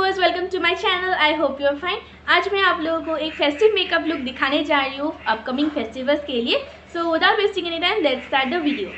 Viewers, welcome to my channel. I hope you are fine. आज मैं आप लोगों को एक फेस्टिव मेकअप लुक दिखाने जा रही हूँ अपकमिंग फेस्टिवल्स के लिए। So without wasting any time, let's start the video.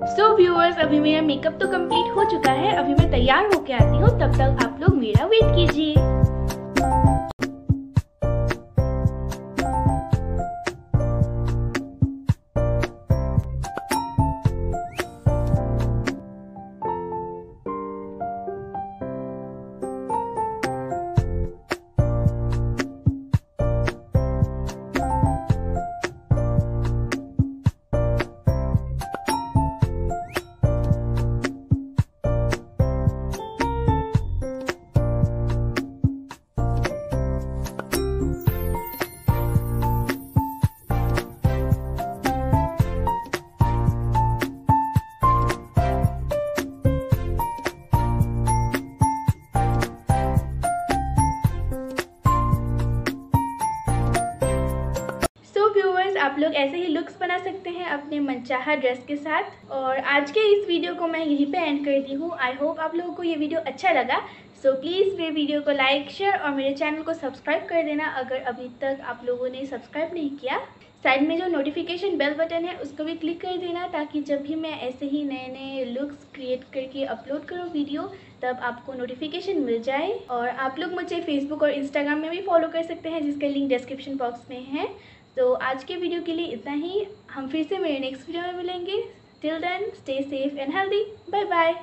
So viewers, अभी मेरा मेकअप तो कंप्लीट हो चुका है। अभी मैं तैयार होके आती हूँ, तब तक आप लोग मेरा वेट कीजिए। गाइस, आप लोग ऐसे ही लुक्स बना सकते हैं अपने मनचाहा ड्रेस के साथ। और आज के इस वीडियो को मैं यहीं पे एंड करती हूँ। आई होप आप लोगों को ये वीडियो अच्छा लगा। सो प्लीज़ मेरे वीडियो को लाइक, शेयर और मेरे चैनल को सब्सक्राइब कर देना अगर अभी तक आप लोगों ने सब्सक्राइब नहीं किया। साइड में जो नोटिफिकेशन बेल बटन है उसको भी क्लिक कर देना, ताकि जब भी मैं ऐसे ही नए नए लुक्स क्रिएट करके अपलोड करूँ वीडियो, तब आपको नोटिफिकेशन मिल जाए। और आप लोग मुझे फेसबुक और इंस्टाग्राम में भी फॉलो कर सकते हैं, जिसका लिंक डिस्क्रिप्शन बॉक्स में है। तो आज के वीडियो के लिए इतना ही। हम फिर से मेरे नेक्स्ट वीडियो में मिलेंगे। Till then, stay safe and healthy. Bye bye.